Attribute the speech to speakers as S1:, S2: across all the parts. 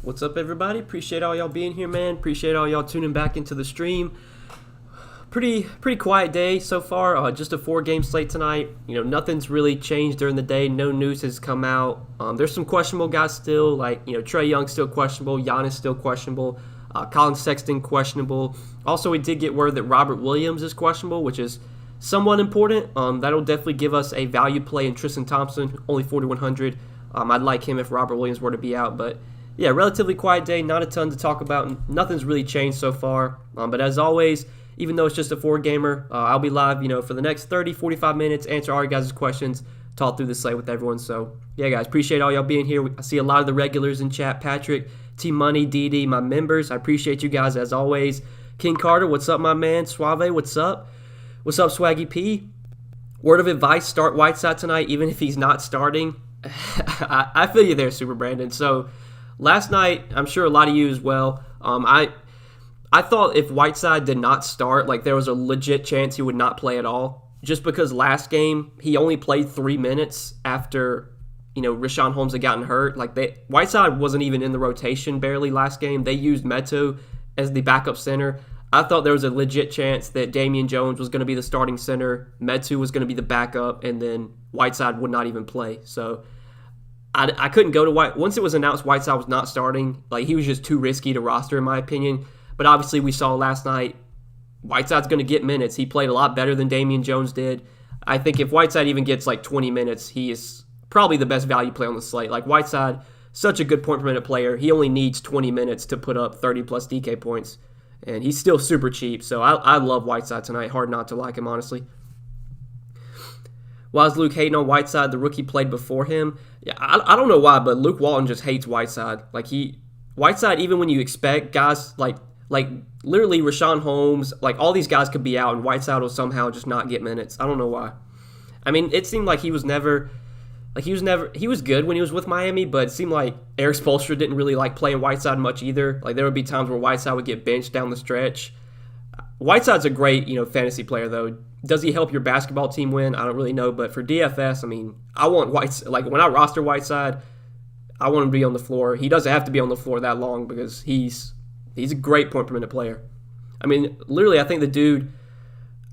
S1: What's up, everybody? Appreciate all y'all being here, man. Appreciate all y'all tuning back into the stream. Pretty quiet day so far. Just a 4-game slate tonight. Nothing's really changed during the day. No news has come out. There's some questionable guys still, like Trae Young still questionable, Giannis still questionable, Colin Sexton questionable. Also, we did get word that Robert Williams is questionable, which is somewhat important. That'll definitely give us a value play in Tristan Thompson, only 4,100. I'd like him if Robert Williams were to be out, but yeah, relatively quiet day, not a ton to talk about. Nothing's really changed so far. But as always, even though it's just a 4-gamer, I'll be live, for the next 30, 45 minutes, answer all your guys' questions, talk through the slate with everyone. So, yeah, guys, appreciate all y'all being here. I see a lot of the regulars in chat. Patrick, T Money, DD, my members. I appreciate you guys as always. King Carter, what's up, my man? Suave, what's up? What's up, Swaggy P? Word of advice, start Whiteside tonight, even if he's not starting. I feel you there, Super Brandon. So, last night, I'm sure a lot of you as well, I thought if Whiteside did not start, there was a legit chance he would not play at all. Just because last game, he only played 3 minutes after, Richaun Holmes had gotten hurt. Whiteside wasn't even in the rotation barely last game. They used Metu as the backup center. I thought there was a legit chance that Damian Jones was going to be the starting center, Metu was going to be the backup, and then Whiteside would not even play. So I couldn't go to White. Once it was announced Whiteside was not starting, he was just too risky to roster, in my opinion. But obviously, we saw last night, Whiteside's going to get minutes. He played a lot better than Damian Jones did. I think if Whiteside even gets 20 minutes, he is probably the best value play on the slate. Whiteside, such a good point per minute player. He only needs 20 minutes to put up 30-plus DK points. And he's still super cheap. So I love Whiteside tonight. Hard not to like him, honestly. Why is Luke hating on Whiteside? The rookie played before him. Yeah, I don't know why, but Luke Walton just hates Whiteside. Whiteside, even when you expect guys like literally Richaun Holmes, all these guys could be out, and Whiteside will somehow just not get minutes. I don't know why. I mean, it seemed like he was good when he was with Miami, but it seemed like Eric Spoelstra didn't really like playing Whiteside much either. There would be times where Whiteside would get benched down the stretch. Whiteside's a great, fantasy player though. Does he help your basketball team win? I don't really know, but for DFS, I mean, I want Whiteside. When I roster Whiteside, I want him to be on the floor. He doesn't have to be on the floor that long because he's a great point per minute player. I mean, literally, I think the dude,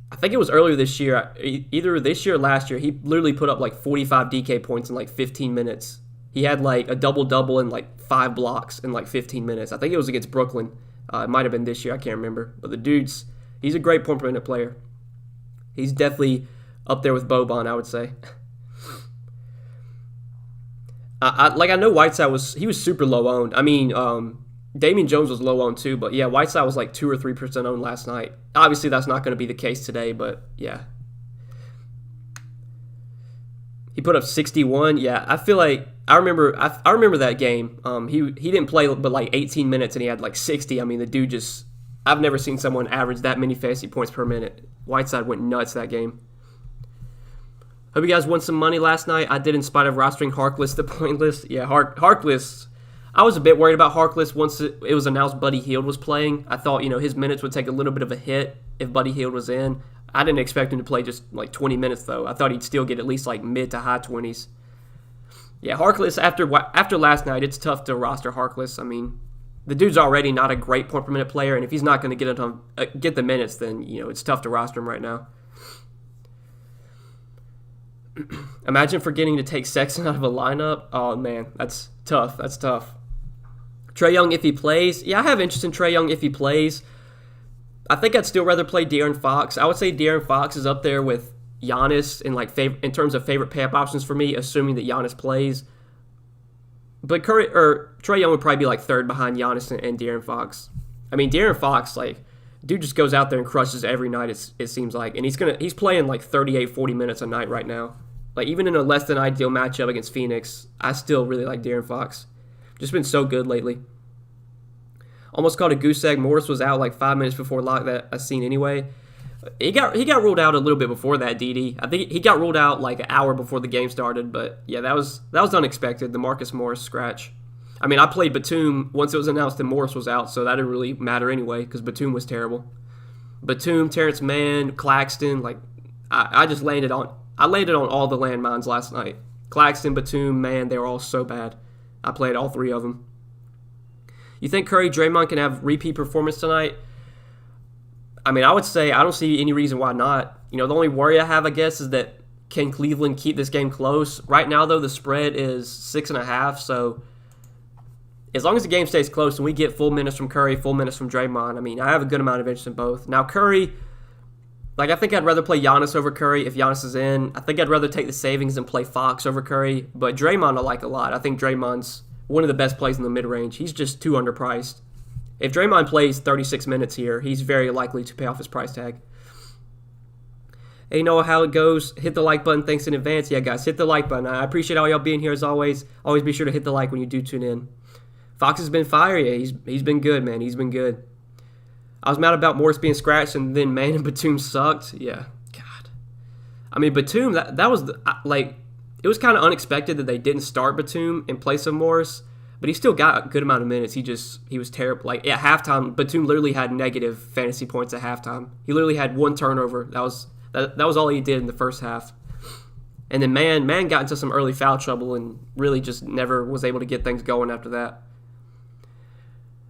S1: I think it was earlier this year, either this year or last year, he literally put up 45 DK points in 15 minutes. He had a double-double and 5 blocks in 15 minutes. I think it was against Brooklyn. It might have been this year. I can't remember. But he's a great point per minute player. He's definitely up there with Boban, I would say. I know Whiteside was super low owned. I mean, Damian Jones was low owned too, but yeah, Whiteside was 2 or 3% owned last night. Obviously, that's not going to be the case today, but yeah. He put up 61. Yeah, I feel like I remember that game. He didn't play but 18 minutes and he had 60. I mean, the dude just, I've never seen someone average that many fantasy points per minute. Whiteside went nuts that game. Hope you guys won some money last night. I did in spite of rostering Harkless, the pointless. Yeah, Harkless. I was a bit worried about Harkless once it was announced Buddy Hield was playing. I thought, his minutes would take a little bit of a hit if Buddy Hield was in. I didn't expect him to play just 20 minutes, though. I thought he'd still get at least mid to high 20s. Yeah, Harkless, after last night, it's tough to roster Harkless. I mean, the dude's already not a great point per minute player, and if he's not going to get the minutes, then, it's tough to roster him right now. Imagine forgetting to take Sexton out of a lineup. Oh, man, that's tough. That's tough. Trae Young if he plays. Yeah, I have interest in Trae Young if he plays. I think I'd still rather play De'Aaron Fox. I would say De'Aaron Fox is up there with Giannis in terms of favorite pay-up options for me, assuming that Giannis plays. But Trae Young would probably be third behind Giannis and De'Aaron Fox. I mean, De'Aaron Fox, dude just goes out there and crushes every night, it seems like. And he's playing 38, 40 minutes a night right now. Even in a less than ideal matchup against Phoenix, I still really like De'Aaron Fox. Just been so good lately. Almost called a goose egg. Morris was out 5 minutes before lock that I seen anyway. He got ruled out a little bit before that, DD. I think he got ruled out an hour before the game started, but yeah, that was unexpected, the Marcus Morris scratch. I mean, I played Batum once it was announced that Morris was out, so that didn't really matter anyway because Batum was terrible. Batum, Terrence Mann, Claxton, I just landed on all the landmines last night. Claxton, Batum, Mann, they were all so bad. I played all three of them. You think Curry, Draymond can have repeat performance tonight? I mean, I would say I don't see any reason why not. The only worry I have, I guess, is that can Cleveland keep this game close? Right now, though, the spread is 6.5, so as long as the game stays close and we get full minutes from Curry, full minutes from Draymond, I mean, I have a good amount of interest in both. Now, Curry, I think I'd rather play Giannis over Curry if Giannis is in. I think I'd rather take the savings and play Fox over Curry, but Draymond I like a lot. I think Draymond's one of the best plays in the mid-range. He's just too underpriced. If Draymond plays 36 minutes here, he's very likely to pay off his price tag. Hey, you know how it goes. Hit the like button. Thanks in advance. Yeah, guys, hit the like button. I appreciate all y'all being here as always. Always be sure to hit the like when you do tune in. Fox has been fire. Yeah, he's been good, man. He's been good. I was mad about Morris being scratched, and then Man and Batum sucked. Yeah, God. I mean, Batum, that was, it was kind of unexpected that they didn't start Batum in place of Morris, but he still got a good amount of minutes. He was terrible. At halftime, Batum literally had negative fantasy points at halftime. He literally had one turnover. That was all he did in the first half. And then Man got into some early foul trouble and really just never was able to get things going after that.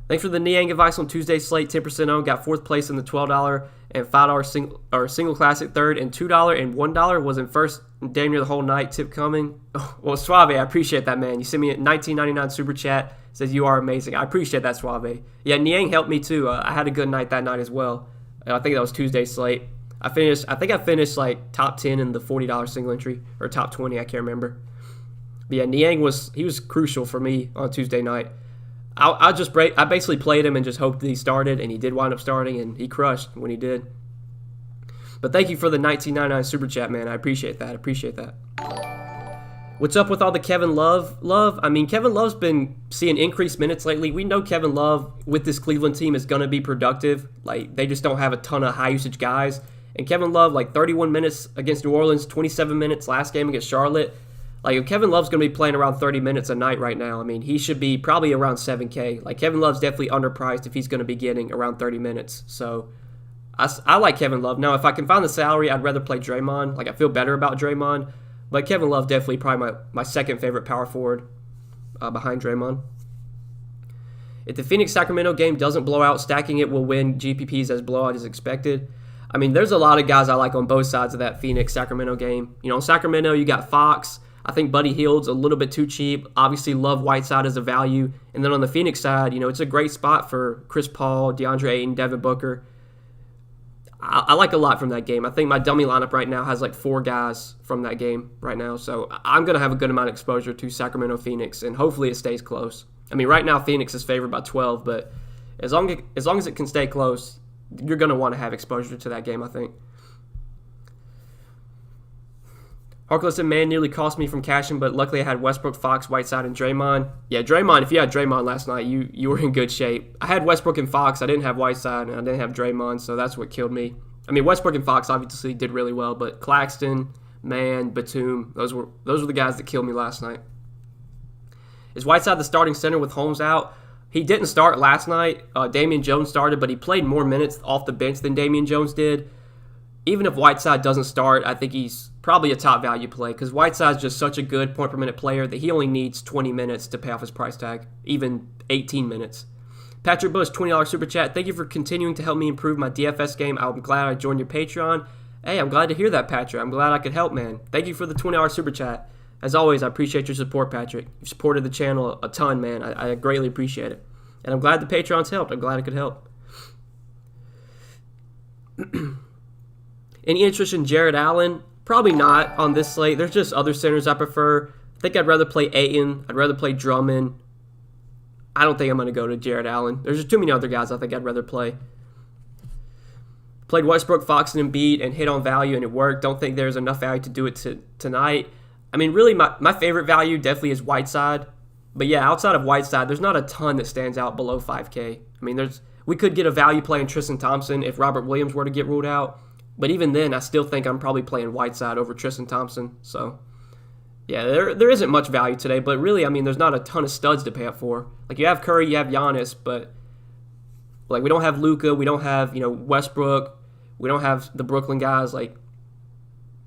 S1: Thanks for the Niang advice on Tuesday's slate. 10% on. Got fourth place in the $12 and $5 single classic third, and $2 and $1 was in first damn near the whole night. Tip coming. Well, Suave, I appreciate that, man. You sent me a $19.99 super chat. Says you are amazing. I appreciate that, Suave. Yeah, Niang helped me too. I had a good night that night as well. I think that was Tuesday's slate. I think I finished top 10 in the $40 single entry, or top 20, I can't remember. But yeah, Niang was crucial for me on Tuesday night. I basically played him and just hoped that he started, and he did wind up starting, and he crushed when he did. But thank you for the $19.99 super chat, man. I appreciate that. What's up with all the Kevin Love? I mean, Kevin Love's been seeing increased minutes lately. We know Kevin Love with this Cleveland team is going to be productive. They just don't have a ton of high-usage guys. And Kevin Love, 31 minutes against New Orleans, 27 minutes last game against Charlotte. If Kevin Love's going to be playing around 30 minutes a night right now, I mean, he should be probably around 7K. Kevin Love's definitely underpriced if he's going to be getting around 30 minutes. So I like Kevin Love. Now, if I can find the salary, I'd rather play Draymond. I feel better about Draymond. But Kevin Love definitely probably my second favorite power forward behind Draymond. If the Phoenix-Sacramento game doesn't blow out, stacking it will win GPPs as blowout is expected. I mean, there's a lot of guys I like on both sides of that Phoenix-Sacramento game. In Sacramento, you got Fox. I think Buddy Hield's a little bit too cheap. Obviously, love Whiteside as a value. And then on the Phoenix side, it's a great spot for Chris Paul, DeAndre Ayton, Devin Booker. I like a lot from that game. I think my dummy lineup right now has 4 guys from that game right now. So I'm going to have a good amount of exposure to Sacramento-Phoenix, and hopefully it stays close. I mean, right now Phoenix is favored by 12, but as long as it can stay close, you're going to want to have exposure to that game, I think. Harkless and Man nearly cost me from cashing, but luckily I had Westbrook, Fox, Whiteside, and Draymond. Yeah, Draymond, if you had Draymond last night, you were in good shape. I had Westbrook and Fox. I didn't have Whiteside, and I didn't have Draymond, so that's what killed me. I mean, Westbrook and Fox obviously did really well, but Claxton, Man, Batum, those were the guys that killed me last night. Is Whiteside the starting center with Holmes out? He didn't start last night. Damian Jones started, but he played more minutes off the bench than Damian Jones did. Even if Whiteside doesn't start, I think he's probably a top value play because Whiteside's just such a good point per minute player that he only needs 20 minutes to pay off his price tag, even 18 minutes. Patrick Bush, $20 super chat. Thank you for continuing to help me improve my DFS game. I'm glad I joined your Patreon. Hey, I'm glad to hear that, Patrick. I'm glad I could help, man. Thank you for the $20 super chat. As always, I appreciate your support, Patrick. You've supported the channel a ton, man. I greatly appreciate it. And I'm glad the Patreon's helped. I'm glad I could help. Any interest in Jared Allen? Probably not on this slate. There's just other centers I prefer. I think I'd rather play Ayton. I'd rather play Drummond. I don't think I'm going to go to Jared Allen. There's just too many other guys I think I'd rather play. Played Westbrook, Fox, and Embiid and hit on value, and it worked. Don't think there's enough value to do it tonight. I mean, really, my favorite value definitely is Whiteside. But yeah, outside of Whiteside, there's not a ton that stands out below 5K. I mean, we could get a value play in Tristan Thompson if Robert Williams were to get ruled out. But even then, I still think I'm probably playing Whiteside over Tristan Thompson. So, yeah, there isn't much value today. But really, I mean, there's not a ton of studs to pay up for. You have Curry, you have Giannis, but we don't have Luka, we don't have Westbrook, we don't have the Brooklyn guys.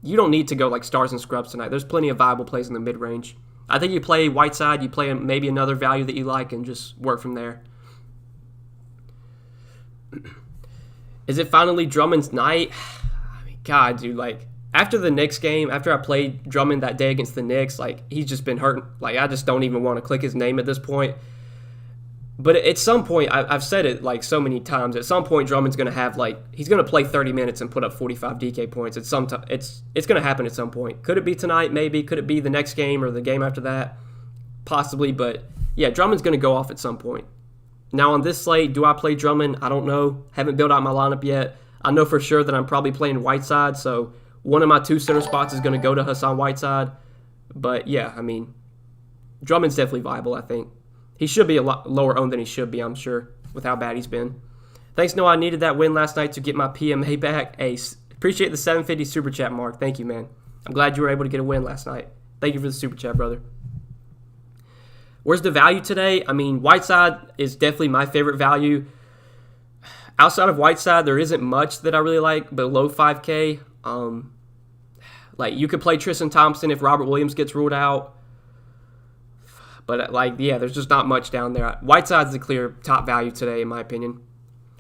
S1: You don't need to go stars and scrubs tonight. There's plenty of viable plays in the mid range. I think you play Whiteside, you play maybe another value that you like, and just work from there. Is it finally Drummond's night? I mean, God, dude, like, after the Knicks game, after I played Drummond that day against the Knicks, like, he's just been hurt. Like, I just don't even want to click his name at this point. But at some point, I've said it, like, so many times, at some point, Drummond's going to have, like, he's going to play 30 minutes and put up 45 DK points. It's going to happen at some point. Could it be tonight? Maybe. Could it be the next game or the game after that? Possibly. But, yeah, Drummond's going to go off at some point. Now, on this slate, do I play Drummond? I don't know. Haven't built out my lineup yet. I know for sure that I'm probably playing Whiteside, so one of my 2 center spots is going to go to Hassan Whiteside. But, yeah, I mean, Drummond's definitely viable, I think. He should be a lot lower owned than he should be, I'm sure, with how bad he's been. Thanks, Noah. I needed that win last night to get my PMA back. Hey, appreciate the 750 super chat, Mark. Thank you, man. I'm glad you were able to get a win last night. Thank you for the super chat, brother. Where's the value today? I mean, Whiteside is definitely my favorite value. Outside of Whiteside, there isn't much that I really like below 5K. Like, you could play Tristan Thompson if Robert Williams gets ruled out. But, like, yeah, there's just not much down there. Whiteside's the clear top value today, in my opinion.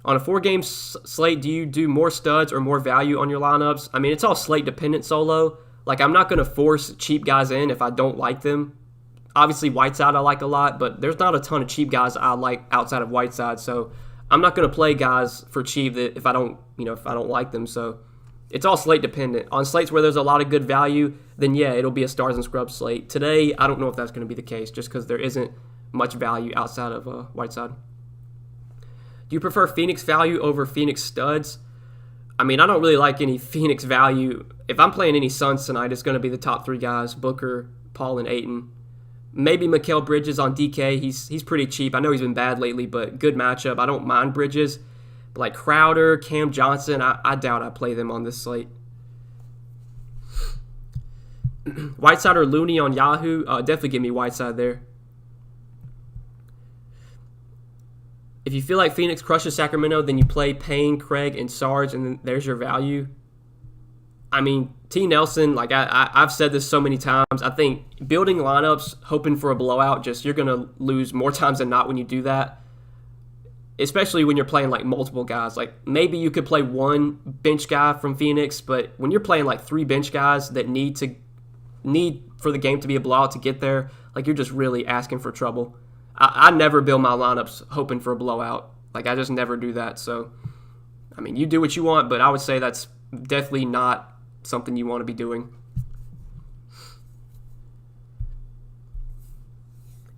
S1: On a 4-game slate, do you do more studs or more value on your lineups? I mean, it's all slate-dependent solo. Like, I'm not going to force cheap guys in if I don't like them. Obviously, Whiteside I like a lot, but there's not a ton of cheap guys I like outside of Whiteside. So I'm not going to play guys for cheap that if I don't like them. So it's all slate dependent. On slates where there's a lot of good value, then yeah, it'll be a stars and scrubs slate. Today, I don't know if that's going to be the case, just because there isn't much value outside of Whiteside. Do you prefer Phoenix value over Phoenix studs? I mean, I don't really like any Phoenix value. If I'm playing any Suns tonight, it's going to be the top 3 guys: Booker, Paul, and Ayton. Maybe Mikal Bridges on DK. He's pretty cheap. I know he's been bad lately, but good matchup. I don't mind Bridges. But like Crowder, Cam Johnson, I doubt I play them on this slate. Whiteside or Looney on Yahoo? Definitely give me Whiteside there. If you feel like Phoenix crushes Sacramento, then you play Payne, Craig, and Sarge, and then there's your value. I mean, T. Nelson, like I've said this so many times, I think building lineups, hoping for a blowout, you're going to lose more times than not when you do that, especially when you're playing like multiple guys. Like maybe you could play one bench guy from Phoenix, but when you're playing like 3 bench guys that need for the game to be a blowout to get there, like you're just really asking for trouble. I never build my lineups hoping for a blowout. Like I just never do that. So, I mean, you do what you want, but I would say that's definitely not something you want to be doing.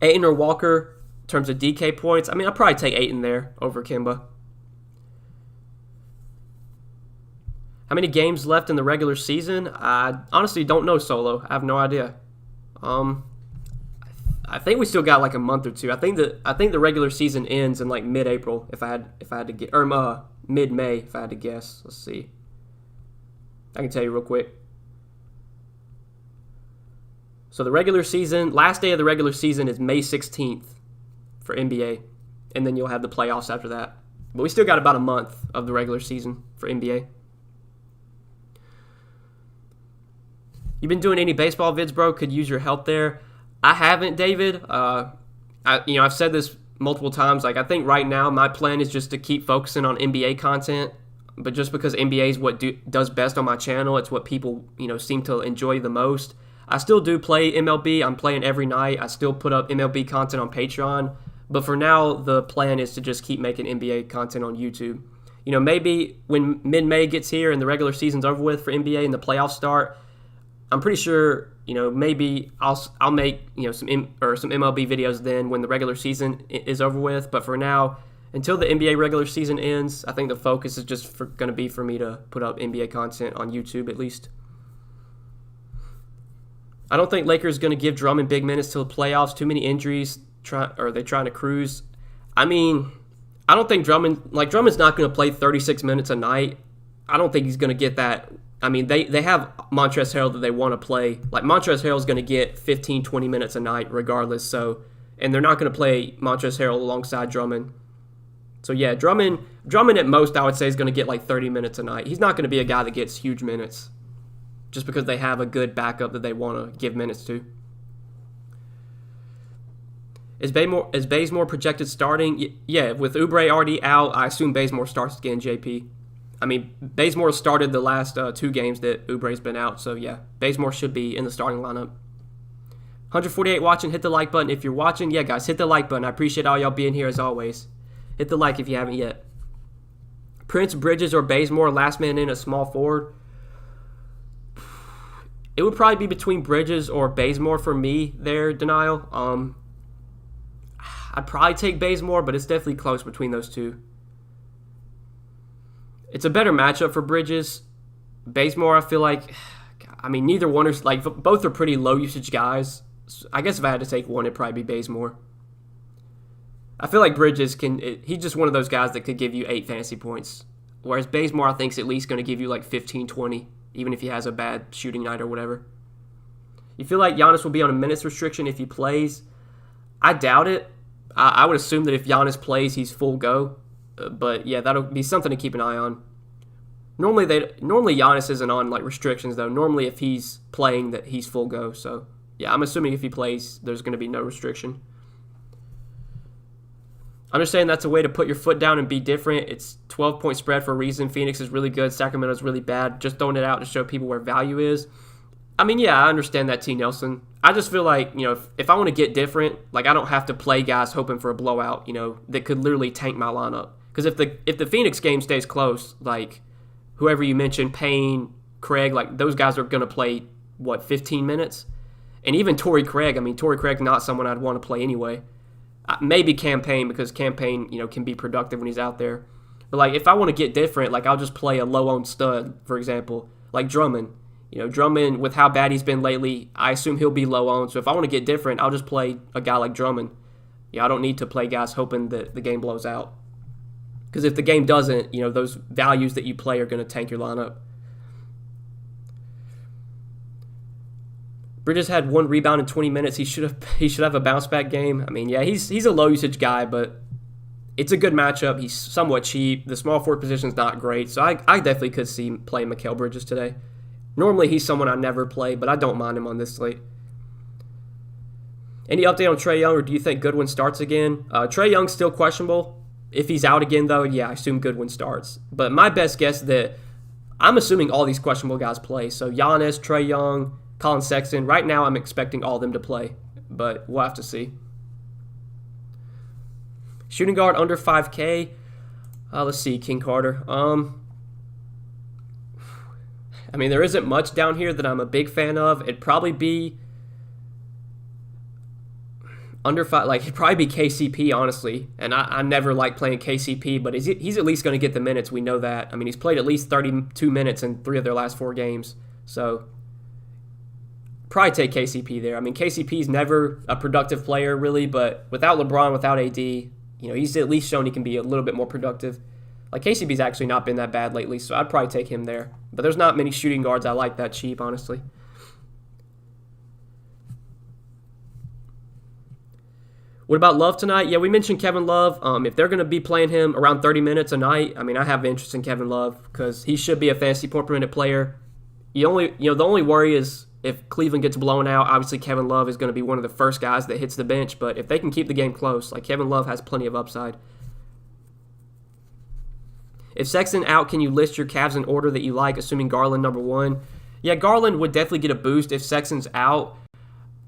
S1: Ayton or Walker, in terms of DK points, I mean, I'll probably take Ayton there over Kemba. How many games left in the regular season? I honestly don't know, Solo. I have no idea. I think we still got like a month or two. I think the regular season ends in like mid-April if I had to get, or mid-May if I had to guess. Let's see. I can tell you real quick. So the regular season, last day of the regular season is May 16th for NBA, and then you'll have the playoffs after that. But we still got about a month of the regular season for NBA. You been doing any baseball vids, bro? Could use your help there. I haven't, David. I've said this multiple times. Like I think right now my plan is just to keep focusing on NBA content. But just because NBA is what does best on my channel, it's what people seem to enjoy the most. I still do play MLB. I'm playing every night. I still put up MLB content on Patreon. But for now, the plan is to just keep making NBA content on YouTube. Maybe when mid-May gets here and the regular season's over with for NBA and the playoffs start, I'm pretty sure maybe I'll make some MLB videos then when the regular season is over with. But for now, until the NBA regular season ends, I think the focus is just going to be for me to put up NBA content on YouTube at least. I don't think Lakers going to give Drummond big minutes till the playoffs. Too many injuries. Are they trying to cruise? I mean, I don't think Drummond's not going to play 36 minutes a night. I don't think he's going to get that. I mean, they have Montrezl Harrell that they want to play. Like Montrezl Harrell's going to get 15, 20 minutes a night regardless. So, and they're not going to play Montrezl Harrell alongside Drummond. So yeah, Drummond at most I would say is going to get like 30 minutes a night. He's not going to be a guy that gets huge minutes just because they have a good backup that they want to give minutes to. Is Bazemore projected starting? Yeah, with Oubre already out, I assume Bazemore starts again, JP. I mean, Bazemore started the last 2 games that Oubre's been out, so yeah, Bazemore should be in the starting lineup. 148 watching, hit the like button if you're watching. Yeah, guys, hit the like button. I appreciate all y'all being here as always. Hit the like if you haven't yet. Prince, Bridges, or Bazemore, last man in a small forward. It would probably be between Bridges or Bazemore for me there, Denial. I'd probably take Bazemore, but it's definitely close between those two. It's a better matchup for Bridges. Bazemore, I feel like, I mean, neither one is, like, both are pretty low usage guys. So I guess if I had to take one, it'd probably be Bazemore. I feel like Bridges he's just one of those guys that could give you 8 fantasy points. Whereas Bazemore, I think, is at least going to give you like 15, 20, even if he has a bad shooting night or whatever. You feel like Giannis will be on a minutes restriction if he plays? I doubt it. I would assume that if Giannis plays, he's full go. But yeah, that'll be something to keep an eye on. Normally Giannis isn't on like restrictions though. Normally if he's playing, that he's full go. So yeah, I'm assuming if he plays, there's going to be no restriction. Understand that's a way to put your foot down and be different. It's 12-point spread for a reason. Phoenix is really good. Sacramento's really bad. Just throwing it out to show people where value is. I mean, yeah, I understand that, T. Nelson. I just feel like, if I want to get different, like I don't have to play guys hoping for a blowout, that could literally tank my lineup. Because if the Phoenix game stays close, like whoever you mentioned, Payne, Craig, like those guys are going to play, 15 minutes? And even Torrey Craig, Torrey Craig's not someone I'd want to play anyway. Maybe Campaign, because Campaign, can be productive when he's out there. But, like, if I want to get different, like, I'll just play a low-owned stud, for example, like Drummond. Drummond, with how bad he's been lately, I assume he'll be low-owned. So if I want to get different, I'll just play a guy like Drummond. I don't need to play guys hoping that the game blows out. Because if the game doesn't, those values that you play are going to tank your lineup. Bridges had 1 rebound in 20 minutes. He should have a bounce back game. Yeah, he's a low usage guy, but it's a good matchup. He's somewhat cheap. The small forward position is not great, so I definitely could see him playing Mikal Bridges today. Normally he's someone I never play, but I don't mind him on this slate. Any update on Trae Young, or do you think Goodwin starts again? Trae Young's still questionable. If he's out again, though, yeah, I assume Goodwin starts. But my best guess is that I'm assuming all these questionable guys play. So Giannis, Trae Young, Colin Sexton. Right now, I'm expecting all of them to play, but we'll have to see. Shooting guard under 5K. Let's see, King Carter. There isn't much down here that I'm a big fan of. It'd probably be under 5. Like, it'd probably be KCP, honestly. And I never like playing KCP, but he's at least going to get the minutes. We know that. He's played at least 32 minutes in 3 of their last 4 games. So probably take KCP there. KCP's never a productive player, really, but without LeBron, without AD, he's at least shown he can be a little bit more productive. Like, KCP's actually not been that bad lately, so I'd probably take him there. But there's not many shooting guards I like that cheap, honestly. What about Love tonight? Yeah, we mentioned Kevin Love. If they're going to be playing him around 30 minutes a night, I have interest in Kevin Love because he should be a fantasy point per minute player. The only worry is if Cleveland gets blown out, obviously Kevin Love is going to be one of the first guys that hits the bench. But if they can keep the game close, like Kevin Love has plenty of upside. If Sexton out, can you list your Cavs in order that you like, assuming Garland number 1? Yeah, Garland would definitely get a boost if Sexton's out.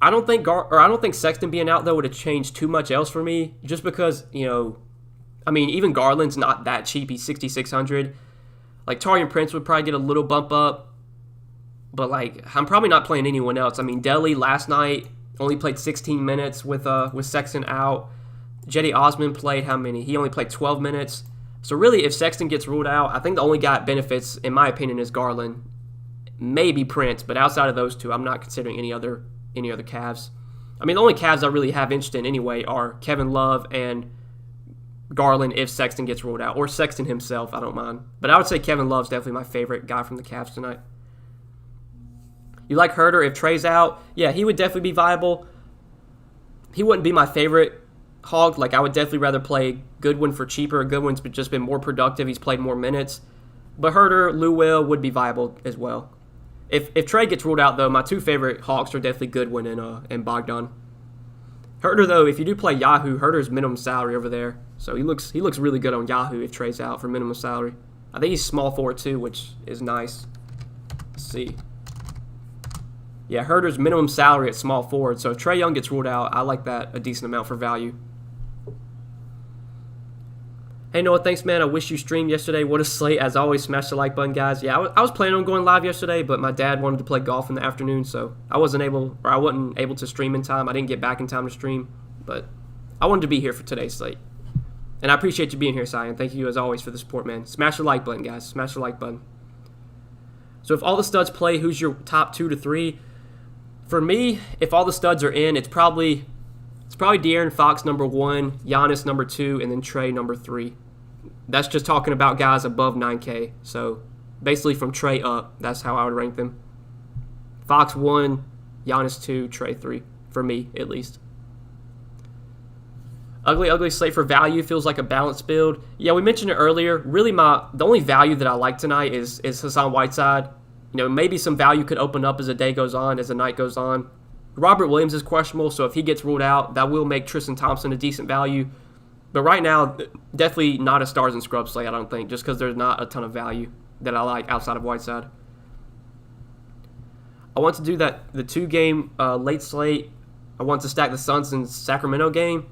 S1: I don't think Sexton being out, though, would have changed too much else for me, just because, even Garland's not that cheap. He's 6,600. Like, Taurean Prince would probably get a little bump up. But, I'm probably not playing anyone else. Deli last night only played 16 minutes with Sexton out. Jetty Osman played how many? He only played 12 minutes. So, really, if Sexton gets ruled out, I think the only guy that benefits, in my opinion, is Garland. Maybe Prince, but outside of those two, I'm not considering any other Cavs. The only Cavs I really have interest in anyway are Kevin Love and Garland if Sexton gets ruled out. Or Sexton himself, I don't mind. But I would say Kevin Love's definitely my favorite guy from the Cavs tonight. You like Herter if Trae's out? Yeah, he would definitely be viable. He wouldn't be my favorite hog. I would definitely rather play Goodwin for cheaper. Goodwin's just been more productive. He's played more minutes. But Herter, Lou Will would be viable as well. If Trae gets ruled out, though, my 2 favorite Hawks are definitely Goodwin and Bogdan. Herter, though, if you do play Yahoo, Herter's minimum salary over there. So he looks really good on Yahoo if Trae's out for minimum salary. I think he's small forward too, which is nice. Let's see. Yeah, Herter's minimum salary at small forward. So if Trae Young gets ruled out, I like that a decent amount for value. Hey Noah, thanks man. I wish you streamed yesterday. What a slate. As always, smash the like button, guys. Yeah, I was planning on going live yesterday, but my dad wanted to play golf in the afternoon, so I wasn't able to stream in time. I didn't get back in time to stream, but I wanted to be here for today's slate. And I appreciate you being here, Cyan. Thank you as always for the support, man. Smash the like button, guys. Smash the like button. So if all the studs play, who's your top 2 to 3? For me, if all the studs are in, it's probably De'Aaron Fox number 1, Giannis number 2, and then Trae number 3. That's just talking about guys above 9K. So basically from Trae up, that's how I would rank them. Fox 1, Giannis 2, Trae 3, for me at least. Ugly slate for value feels like a balanced build. Yeah, we mentioned it earlier. Really, the only value that I like tonight is Hassan Whiteside. Maybe some value could open up as the day goes on, as the night goes on. Robert Williams is questionable, so if he gets ruled out, that will make Tristan Thompson a decent value. But right now, definitely not a stars and scrubs slate, I don't think, just because there's not a ton of value that I like outside of Whiteside. I want to do the 2-game late slate. I want to stack the Suns and Sacramento game.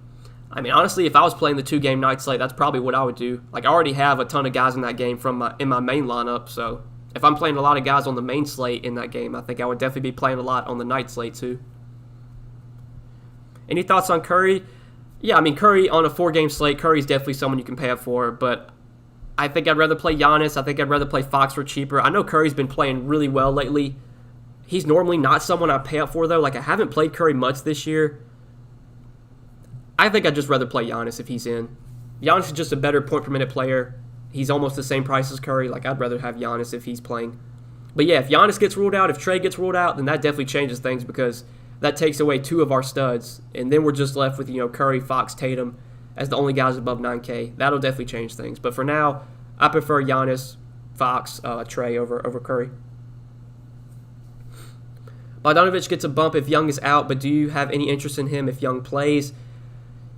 S1: I mean, honestly, if I was playing the 2-game night slate, that's probably what I would do. Like, I already have a ton of guys in that game in my main lineup, so if I'm playing a lot of guys on the main slate in that game, I think I would definitely be playing a lot on the night slate too. Any thoughts on Curry? Yeah, I mean, Curry on a 4-game slate, Curry's definitely someone you can pay up for, but I think I'd rather play Giannis. I think I'd rather play Fox for cheaper. I know Curry's been playing really well lately. He's normally not someone I pay up for, though. Like, I haven't played Curry much this year. I think I'd just rather play Giannis if he's in. Giannis is just a better point-per-minute player. He's almost the same price as Curry. Like, I'd rather have Giannis if he's playing. But yeah, if Giannis gets ruled out, if Trae gets ruled out, then that definitely changes things because that takes away 2 of our studs. And then we're just left with, Curry, Fox, Tatum as the only guys above 9K. That'll definitely change things. But for now, I prefer Giannis, Fox, Trae over Curry. Bogdanovic gets a bump if Young is out, but do you have any interest in him if Young plays?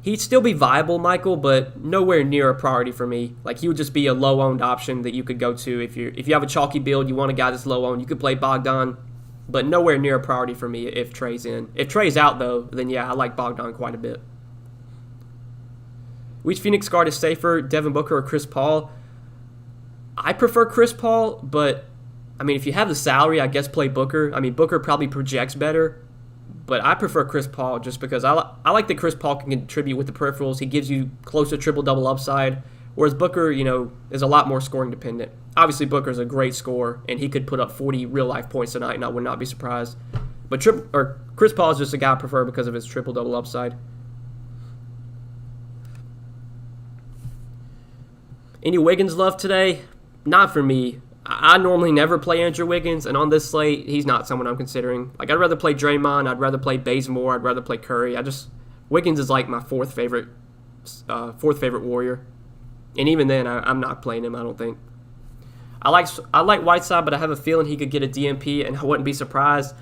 S1: He'd still be viable, Michael, but nowhere near a priority for me. Like, he would just be a low-owned option that you could go to. If you have a chalky build, you want a guy that's low-owned, you could play Bogdan, but nowhere near a priority for me if Trae's in. If Trae's out, though, then yeah, I like Bogdan quite a bit. Which Phoenix guard is safer, Devin Booker or Chris Paul? I prefer Chris Paul, but, I mean, if you have the salary, I guess play Booker. I mean, Booker probably projects better. But I prefer Chris Paul just because I like that Chris Paul can contribute with the peripherals. He gives you close to triple-double upside, whereas Booker, is a lot more scoring dependent. Obviously, Booker's a great scorer, and he could put up 40 real-life points tonight, and I would not be surprised. But Chris Paul is just a guy I prefer because of his triple-double upside. Any Wiggins love today? Not for me. I normally never play Andrew Wiggins, and on this slate, he's not someone I'm considering. Like, I'd rather play Draymond, I'd rather play Bazemore, I'd rather play Curry. Wiggins is like my fourth favorite Warrior, and even then, I'm not playing him. I don't think. I like Whiteside, but I have a feeling he could get a DMP, and I wouldn't be surprised.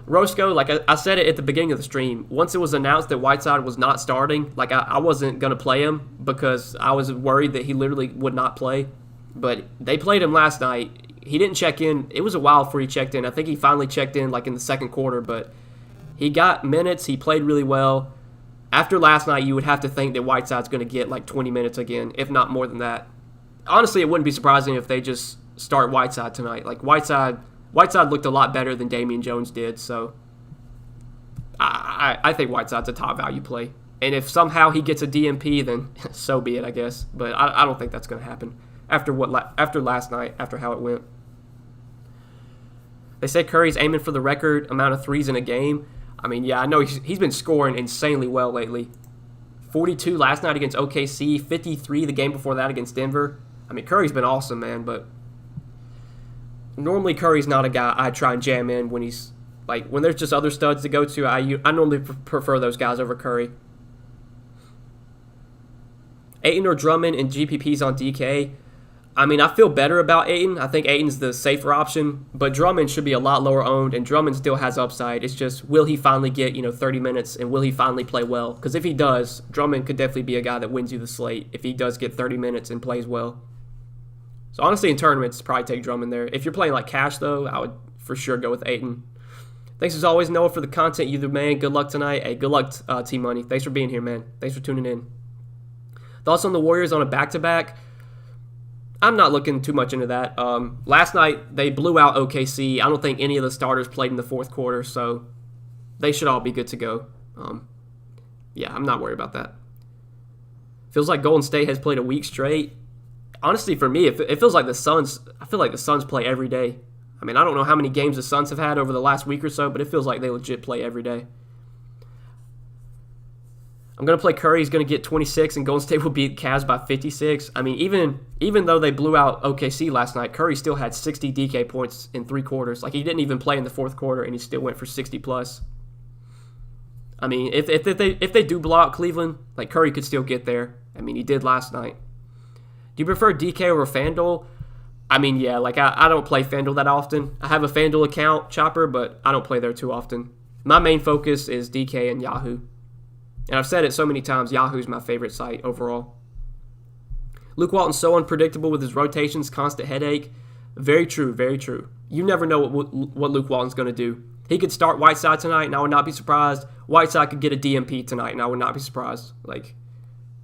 S1: Roscoe, like I said it at the beginning of the stream, once it was announced that Whiteside was not starting, like I wasn't gonna play him because I was worried that he literally would not play. But they played him last night. He didn't check in. It was a while before he checked in. I think he finally checked in like in the second quarter, but he got minutes. He played really well. After last night, you would have to think that Whiteside's going to get like 20 minutes again, if not more than that. Honestly, it wouldn't be surprising if they just start Whiteside tonight. Like Whiteside looked a lot better than Damian Jones did, so I think Whiteside's a top value play. And if somehow he gets a DMP, then so be it, I guess. But I don't think that's going to happen. After last night, after how it went. They say Curry's aiming for the record amount of threes in a game. I mean, yeah, I know he's been scoring insanely well lately. 42 last night against OKC, 53 the game before that against Denver. I mean, Curry's been awesome, man, but normally Curry's not a guy I try and jam in when there's just other studs to go to. I normally prefer those guys over Curry. Ayton or Drummond and GPPs on DK. I mean, I feel better about Ayton. I think Ayton's the safer option, but Drummond should be a lot lower owned, and Drummond still has upside. It's just, will he finally get 30 minutes, and will he finally play well? Because if he does, Drummond could definitely be a guy that wins you the slate if he does get 30 minutes and plays well. So honestly, in tournaments, probably take Drummond there. If you're playing like cash, though, I would for sure go with Ayton. Thanks as always, Noah, for the content. You the man. Good luck tonight. Hey, good luck, T-Money. Thanks for being here, man. Thanks for tuning in. Thoughts on the Warriors on a back-to-back? I'm not looking too much into that. Last night, they blew out OKC. I don't think any of the starters played in the fourth quarter, so they should all be good to go. Yeah, I'm not worried about that. Feels like Golden State has played a week straight. Honestly, for me, it feels like the Suns. I feel like the Suns play every day. I mean, I don't know how many games the Suns have had over the last week or so, but it feels like they legit play every day. I'm going to play Curry. He's going to get 26, and Golden State will beat Cavs by 56. I mean, even though they blew out OKC last night, Curry still had 60 DK points in 3 quarters. Like, he didn't even play in the fourth quarter, and he still went for 60+. I mean, if they do blow out Cleveland, like, Curry could still get there. I mean, he did last night. Do you prefer DK over FanDuel? I mean, yeah, like, I don't play FanDuel that often. I have a FanDuel account, Chopper, but I don't play there too often. My main focus is DK and Yahoo. And I've said it so many times, Yahoo's my favorite site overall. Luke Walton's so unpredictable with his rotations, constant headache. Very true, very true. You never know what Luke Walton's going to do. He could start Whiteside tonight, and I would not be surprised. Whiteside could get a DMP tonight, and I would not be surprised. Like,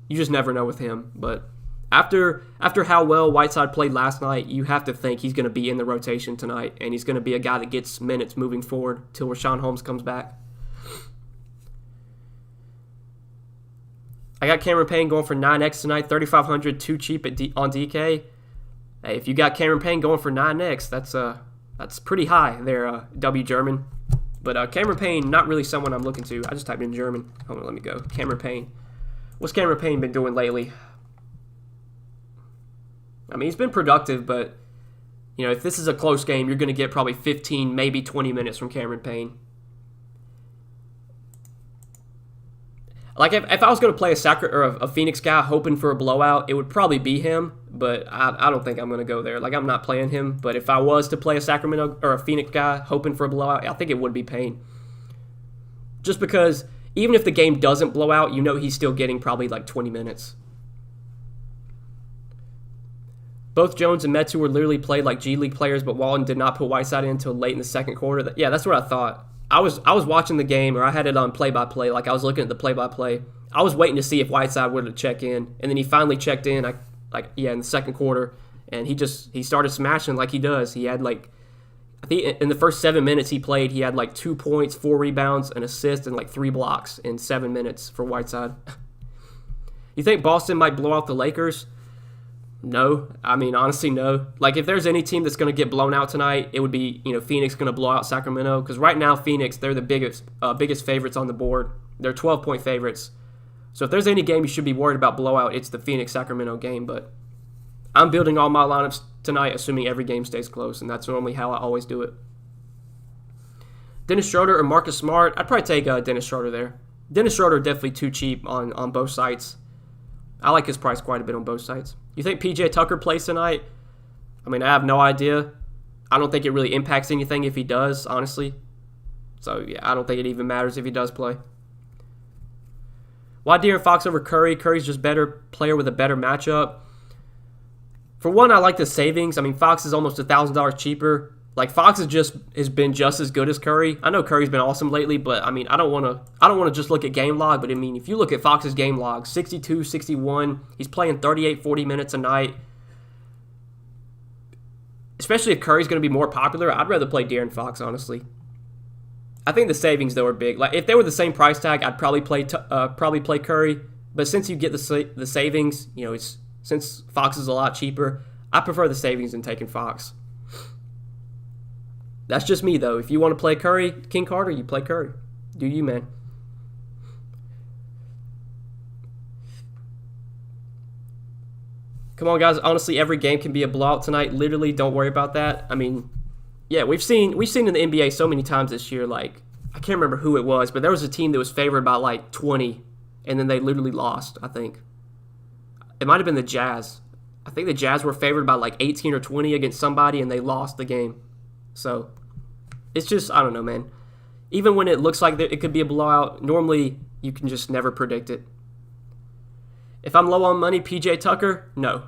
S1: you just never know with him. But after how well Whiteside played last night, you have to think he's going to be in the rotation tonight, and he's going to be a guy that gets minutes moving forward till Rashawn Holmes comes back. I got Cameron Payne going for 9x tonight, 3,500, too cheap on DK. Hey, if you got Cameron Payne going for 9x, that's pretty high there, W German. But Cameron Payne, not really someone I'm looking to. I just typed in German. Hold on, let me go. Cameron Payne. What's Cameron Payne been doing lately? I mean, he's been productive, but if this is a close game, you're going to get probably 15, maybe 20 minutes from Cameron Payne. Like, if I was going to play a Phoenix guy hoping for a blowout, it would probably be him, but I don't think I'm going to go there. Like, I'm not playing him, but if I was to play a Sacramento or a Phoenix guy hoping for a blowout, I think it would be Payne. Just because even if the game doesn't blow out, he's still getting probably like 20 minutes. Both Jones and Metu were literally played like G League players, but Walton did not put Whiteside in until late in the second quarter. Yeah, that's what I thought. I was watching the game, or I had it on play-by-play. Like, I was looking at the play-by-play. I was waiting to see if Whiteside would have checked in, and then he finally checked in. In the second quarter, and he started smashing like he does. He had I think in the first 7 minutes he played, he had 2 points, 4 rebounds, an assist, and 3 blocks in 7 minutes for Whiteside. You think Boston might blow out the Lakers? No. I mean, honestly, no. Like, if there's any team that's going to get blown out tonight, it would be, Phoenix going to blow out Sacramento. Because right now, Phoenix, they're the biggest favorites on the board. They're 12-point favorites. So if there's any game you should be worried about blowout, it's the Phoenix-Sacramento game. But I'm building all my lineups tonight, assuming every game stays close. And that's normally how I always do it. Dennis Schroeder or Marcus Smart? I'd probably take Dennis Schroeder there. Dennis Schroeder definitely too cheap on both sites. I like his price quite a bit on both sites. You think PJ Tucker plays tonight? I mean, I have no idea. I don't think it really impacts anything if he does, honestly. So, yeah, I don't think it even matters if he does play. Why De'Aaron Fox over Curry? Curry's just better player with a better matchup. For one, I like the savings. I mean, Fox is almost $1,000 cheaper. Like, Fox has been just as good as Curry. I know Curry's been awesome lately, but I mean, I don't want to just look at game log, but I mean, if you look at Fox's game log, 62, 61, he's playing 38, 40 minutes a night. Especially if Curry's going to be more popular, I'd rather play De'Aaron Fox, honestly. I think the savings though are big. Like, if they were the same price tag, I'd probably play Curry, but since you get the savings, since Fox is a lot cheaper, I prefer the savings than taking Fox. That's just me, though. If you want to play Curry, King Carter, you play Curry. Do you, man? Come on, guys. Honestly, every game can be a blowout tonight. Literally, don't worry about that. I mean, yeah, we've seen in the NBA so many times this year. Like, I can't remember who it was, but there was a team that was favored by 20, and then they literally lost, I think. It might have been the Jazz. I think the Jazz were favored by like 18 or 20 against somebody, and they lost the game. So it's just, I don't know, man. Even when it looks like it could be a blowout, normally you can just never predict it. If I'm low on money, PJ Tucker? No.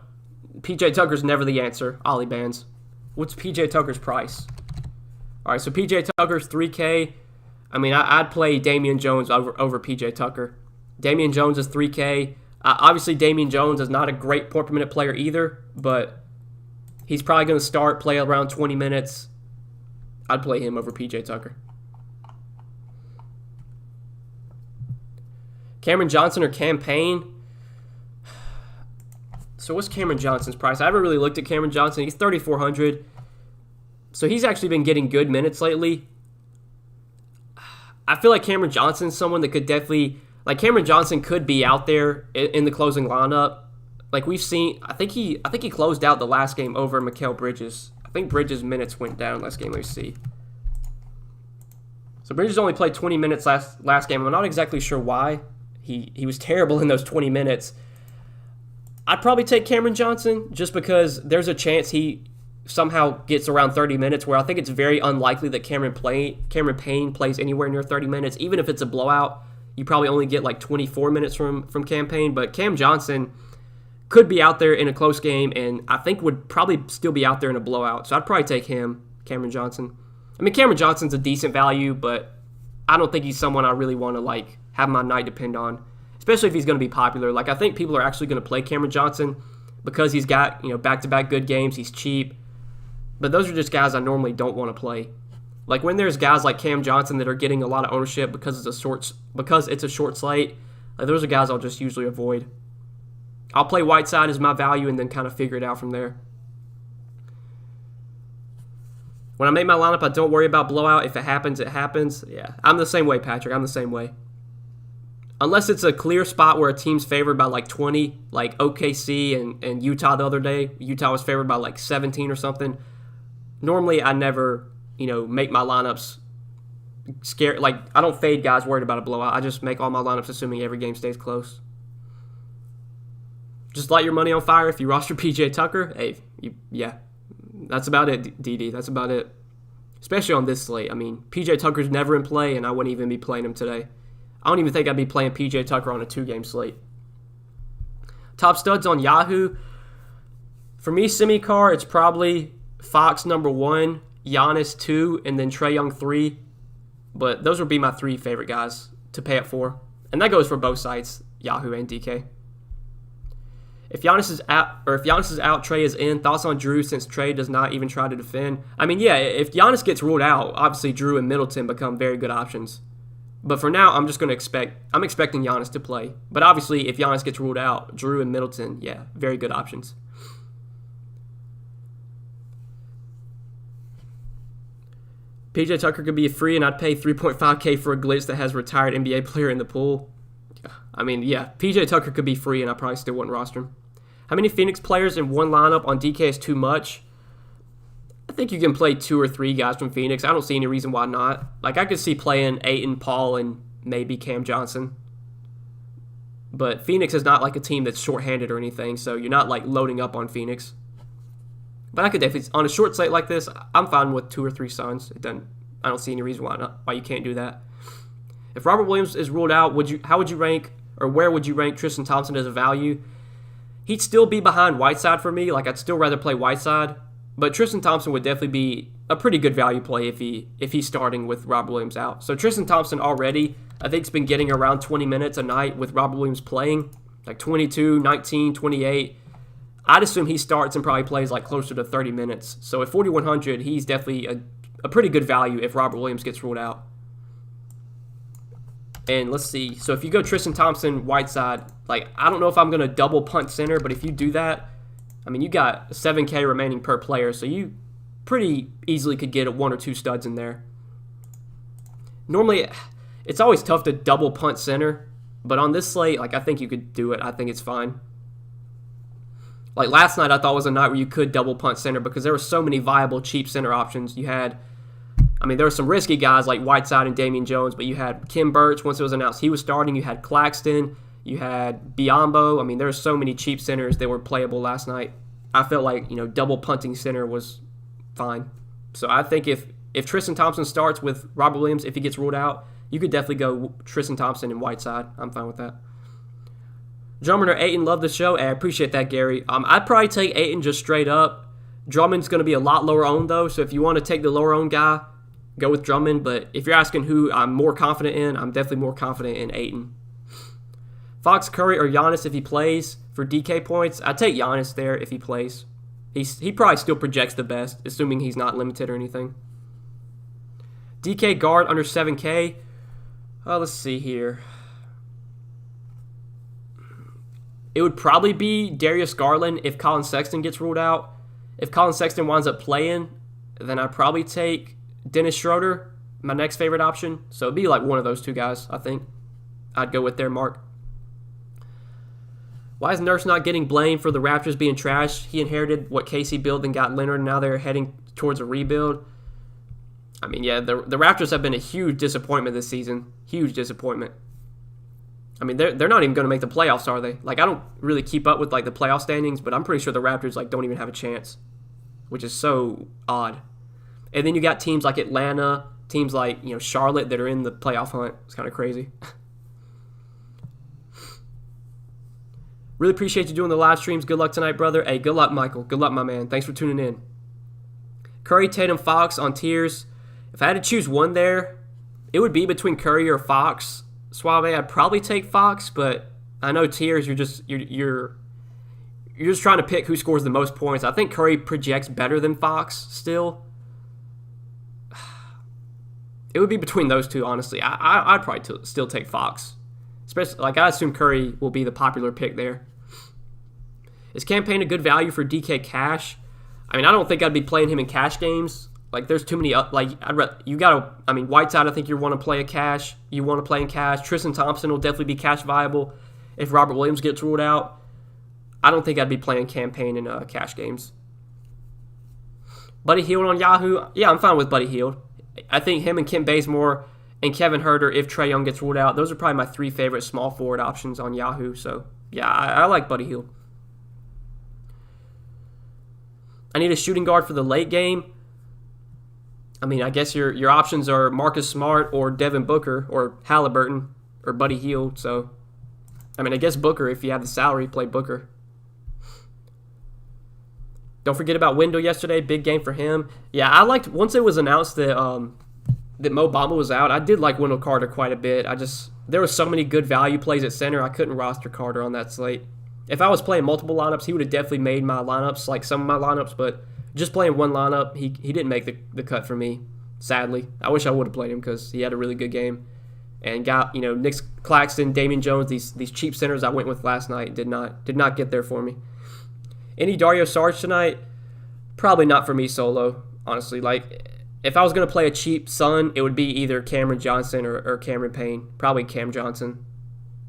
S1: PJ Tucker's never the answer. Ollie Bands. What's PJ Tucker's price? All right, so PJ Tucker's 3K. I mean, I'd play Damian Jones over PJ Tucker. Damian Jones is 3K. Obviously, Damian Jones is not a great point-per-minute player either, but he's probably going to start, play around 20 minutes. I'd play him over PJ Tucker. Cameron Johnson or Cam Payne? So what's Cameron Johnson's price? I haven't really looked at Cameron Johnson. He's $3,400. So he's actually been getting good minutes lately. I feel like Cameron Johnson's someone that could definitely... Like, Cameron Johnson could be out there in the closing lineup. Like, we've seen... I think he closed out the last game over Mikal Bridges. I think Bridges' minutes went down last game. Let me see. So Bridges only played 20 minutes last game. I'm not exactly sure why. He was terrible in those 20 minutes. I'd probably take Cameron Johnson just because there's a chance he somehow gets around 30 minutes, where I think it's very unlikely that Cameron Payne plays anywhere near 30 minutes. Even if it's a blowout, you probably only get like 24 minutes from Cam Payne. But Cam Johnson could be out there in a close game, and I think would probably still be out there in a blowout. So I'd probably take him, Cameron Johnson. I mean, Cameron Johnson's a decent value, but I don't think he's someone I really want to like have my night depend on, especially if he's going to be popular. Like, I think people are actually going to play Cameron Johnson because he's got, back-to-back good games. He's cheap. But those are just guys I normally don't want to play. Like, when there's guys like Cam Johnson that are getting a lot of ownership because it's a short slate, like, those are guys I'll just usually avoid. I'll play Whiteside as my value and then kind of figure it out from there. When I make my lineup, I don't worry about blowout. If it happens, it happens. Yeah, I'm the same way, Patrick. I'm the same way. Unless it's a clear spot where a team's favored by like 20, like OKC and Utah the other day. Utah was favored by like 17 or something. Normally, I never, make my lineups scared. Like, I don't fade guys worried about a blowout. I just make all my lineups assuming every game stays close. Just light your money on fire if you roster PJ Tucker. Hey, yeah. That's about it, DD. That's about it. Especially on this slate. I mean, PJ Tucker's never in play, and I wouldn't even be playing him today. I don't even think I'd be playing PJ Tucker on a 2-game slate. Top studs on Yahoo. For me, semi-car, it's probably Fox number 1, Giannis 2, and then Trae Young 3. But those would be my 3 favorite guys to pay up for. And that goes for both sites, Yahoo and DK. If Giannis is out, Trae is in. Thoughts on Drew, since Trae does not even try to defend? I mean, yeah, if Giannis gets ruled out, obviously Drew and Middleton become very good options. But for now, I'm expecting Giannis to play. But obviously, if Giannis gets ruled out, Drew and Middleton, yeah, very good options. PJ Tucker could be free, and I'd pay $3.5K for a glitch that has a retired NBA player in the pool. I mean, yeah, PJ Tucker could be free, and I probably still wouldn't roster him. How many Phoenix players in one lineup on DK is too much? I think you can play 2 or 3 guys from Phoenix. I don't see any reason why not. Like, I could see playing Ayton, Paul, and maybe Cam Johnson. But Phoenix is not like a team that's shorthanded or anything, so you're not like loading up on Phoenix. But I could definitely, on a short slate like this, I'm fine with 2 or 3 Suns. I don't see any reason why you can't do that. If Robert Williams is ruled out, where would you rank Tristan Thompson as a value? He'd still be behind Whiteside for me. Like, I'd still rather play Whiteside. But Tristan Thompson would definitely be a pretty good value play if he's starting with Robert Williams out. So Tristan Thompson already, I think, has been getting around 20 minutes a night with Robert Williams playing, like 22, 19, 28. I'd assume he starts and probably plays like closer to 30 minutes. So at 4,100, he's definitely a pretty good value if Robert Williams gets ruled out. And let's see. So if you go Tristan Thompson, Whiteside, like, I don't know if I'm going to double punt center, but if you do that, I mean, you got $7K remaining per player, so you pretty easily could get 1 or 2 studs in there. Normally, it's always tough to double punt center, but on this slate, like, I think you could do it. I think it's fine. Like, last night I thought was a night where you could double punt center because there were so many viable cheap center options. You had, I mean, there were some risky guys like Whiteside and Damian Jones, but you had Kim Birch once it was announced he was starting. You had Claxton. You had Biyombo. I mean, there were so many cheap centers that were playable last night. I felt like, double punting center was fine. So I think if Tristan Thompson starts with Robert Williams, if he gets ruled out, you could definitely go Tristan Thompson and Whiteside. I'm fine with that. Drummond or Ayton, love the show. Hey, I appreciate that, Gary. I'd probably take Ayton just straight up. Drummond's going to be a lot lower owned, though, so if you want to take the lower owned guy, go with Drummond. But if you're asking who I'm more confident in, I'm definitely more confident in Ayton. Fox, Curry, or Giannis if he plays for DK points. I'd take Giannis there if he plays. He probably still projects the best, assuming he's not limited or anything. DK guard under 7K. Let's see here. It would probably be Darius Garland if Colin Sexton gets ruled out. If Colin Sexton winds up playing, then I'd probably take Dennis Schroeder, my next favorite option. So it'd be like one of those two guys, I think. I'd go with there, Mark. Why is Nurse not getting blamed for the Raptors being trash? He inherited what Casey built and got Leonard, and now they're heading towards a rebuild. I mean, yeah, the Raptors have been a huge disappointment this season. Huge disappointment. I mean, they're not even going to make the playoffs, are they? Like, I don't really keep up with, like, the playoff standings, but I'm pretty sure the Raptors, like, don't even have a chance, which is so odd. And then you got teams like Atlanta, teams like, Charlotte that are in the playoff hunt. It's kind of crazy. Really appreciate you doing the live streams. Good luck tonight, brother. Hey, good luck, Michael. Good luck, my man. Thanks for tuning in. Curry, Tatum, Fox on tiers. If I had to choose one there, it would be between Curry or Fox. Suave, I'd probably take Fox, but I know tiers, you're just trying to pick who scores the most points. I think Curry projects better than Fox still. It would be between those two, honestly. I'd probably still take Fox. Especially, like, I assume Curry will be the popular pick there. Is Campaign a good value for DK Cash? I mean, I don't think I'd be playing him in cash games. Like, there's too many, Whiteside, I think you want to play a cash. You want to play in cash. Tristan Thompson will definitely be cash viable if Robert Williams gets ruled out. I don't think I'd be playing Campaign in cash games. Buddy Hield on Yahoo. Yeah, I'm fine with Buddy Hield. I think him and Kent Bazemore and Kevin Huerter, if Trae Young gets ruled out, those are probably my three favorite small forward options on Yahoo. So, yeah, I like Buddy Hield. I need a shooting guard for the late game. I mean, I guess your options are Marcus Smart or Devin Booker or Halliburton or Buddy Hield. So, I mean, I guess Booker, if you have the salary, play Booker. Don't forget about Wendell yesterday. Big game for him. Yeah, I liked, once it was announced that that Mo Bamba was out, I did like Wendell Carter quite a bit. There were so many good value plays at center, I couldn't roster Carter on that slate. If I was playing multiple lineups, he would have definitely made my lineups, like some of my lineups, but just playing one lineup, he didn't make the cut for me, sadly. I wish I would have played him because he had a really good game. And got, Nick Claxton, Damian Jones, these cheap centers I went with last night did not get there for me. Any Dario Saric tonight? Probably not for me solo, honestly. Like, if I was going to play a cheap Sun, it would be either Cameron Johnson or Cameron Payne. Probably Cam Johnson.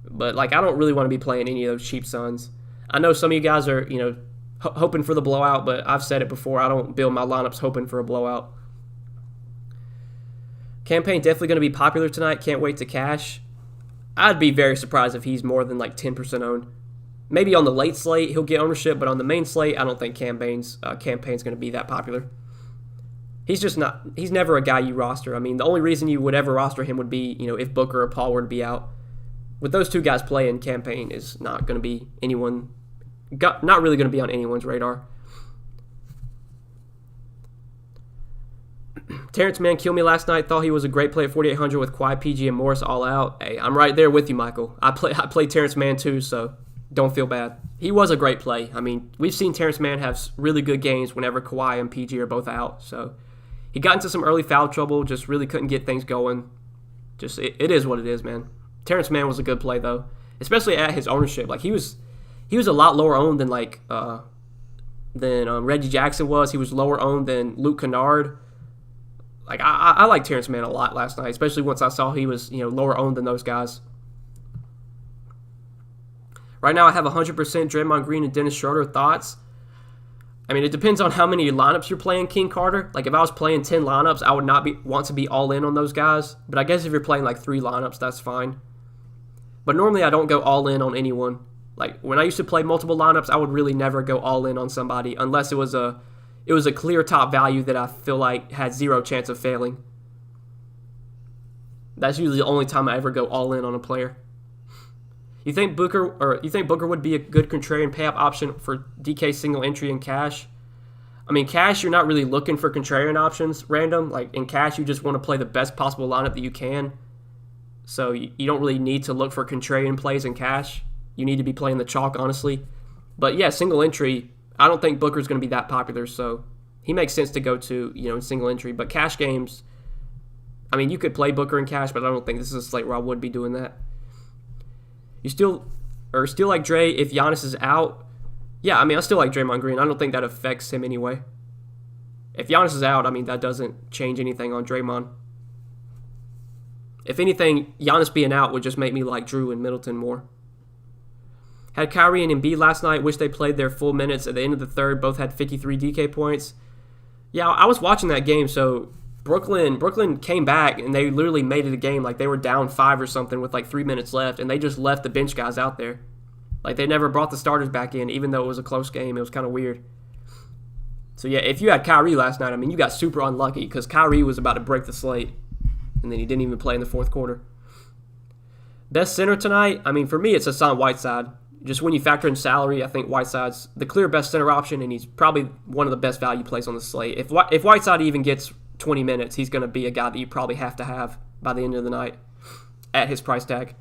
S1: But, like, I don't really want to be playing any of those cheap Suns. I know some of you guys are, hoping for the blowout, but I've said it before. I don't build my lineups hoping for a blowout. Campaign definitely going to be popular tonight. Can't wait to cash. I'd be very surprised if he's more than, like, 10% owned. Maybe on the late slate he'll get ownership, but on the main slate, I don't think Campaign's going to be that popular. He's never a guy you roster. I mean, the only reason you would ever roster him would be, if Booker or Paul were to be out. With those two guys playing, Campaign is not going to be not really going to be on anyone's radar. Terrence Mann killed me last night. Thought he was a great play at 4,800 with Kawhi, PG, and Morris all out. Hey, I'm right there with you, Michael. I play Terrence Mann too, so don't feel bad. He was a great play. I mean, we've seen Terrence Mann have really good games whenever Kawhi and PG are both out. So he got into some early foul trouble, just really couldn't get things going. Just it is what it is, man. Terrence Mann was a good play though, especially at his ownership. Like he was a lot lower owned than Reggie Jackson was. He was lower owned than Luke Kennard. Like I like Terrence Mann a lot last night, especially once I saw he was lower owned than those guys. Right now I have 100% Draymond Green and Dennis Schroeder. Thoughts? I mean, it depends on how many lineups you're playing, King Carter. Like if I was playing 10 lineups, I would not want to be all in on those guys. But I guess if you're playing like 3 lineups, that's fine. But normally I don't go all in on anyone. Like when I used to play multiple lineups, I would really never go all in on somebody unless it was a clear top value that I feel like had zero chance of failing. That's usually the only time I ever go all in on a player. You think Booker would be a good contrarian pay up option for DK single entry in cash? I mean, cash, you're not really looking for contrarian options random. Like in cash, you just want to play the best possible lineup that you can. So you don't really need to look for contrarian plays in cash. You need to be playing the chalk, honestly. But yeah, single entry, I don't think Booker's going to be that popular, so he makes sense to go to, in single entry. But cash games, I mean, you could play Booker in cash, but I don't think this is a slate where I would be doing that. You still like Dre if Giannis is out? Yeah, I mean, I still like Draymond Green. I don't think that affects him anyway. If Giannis is out, I mean, that doesn't change anything on Draymond. If anything, Giannis being out would just make me like Drew and Middleton more. Had Kyrie and Embiid last night. Wish they played their full minutes at the end of the third. Both had 53 DK points. Yeah, I was watching that game. So Brooklyn came back and they literally made it a game. Like they were down 5 or something with like 3 minutes left, and they just left the bench guys out there. Like they never brought the starters back in, even though it was a close game. It was kind of weird. So yeah, if you had Kyrie last night, I mean, you got super unlucky because Kyrie was about to break the slate, and then he didn't even play in the fourth quarter. Best center tonight, I mean, for me, it's Hassan Whiteside. Just when you factor in salary, I think Whiteside's the clear best center option, and he's probably one of the best value plays on the slate. If Whiteside even gets 20 minutes, he's going to be a guy that you probably have to have by the end of the night at his price tag.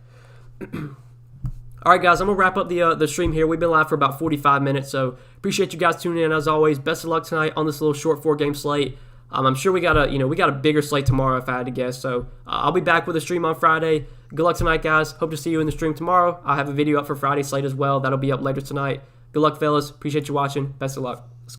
S1: All right, guys, I'm going to wrap up the stream here. We've been live for about 45 minutes, so appreciate you guys tuning in as always. Best of luck tonight on this little short 4-game slate. I'm sure we got a bigger slate tomorrow if I had to guess. So I'll be back with a stream on Friday. Good luck tonight, guys. Hope to see you in the stream tomorrow. I'll have a video up for Friday's slate as well. That'll be up later tonight. Good luck, fellas. Appreciate you watching. Best of luck.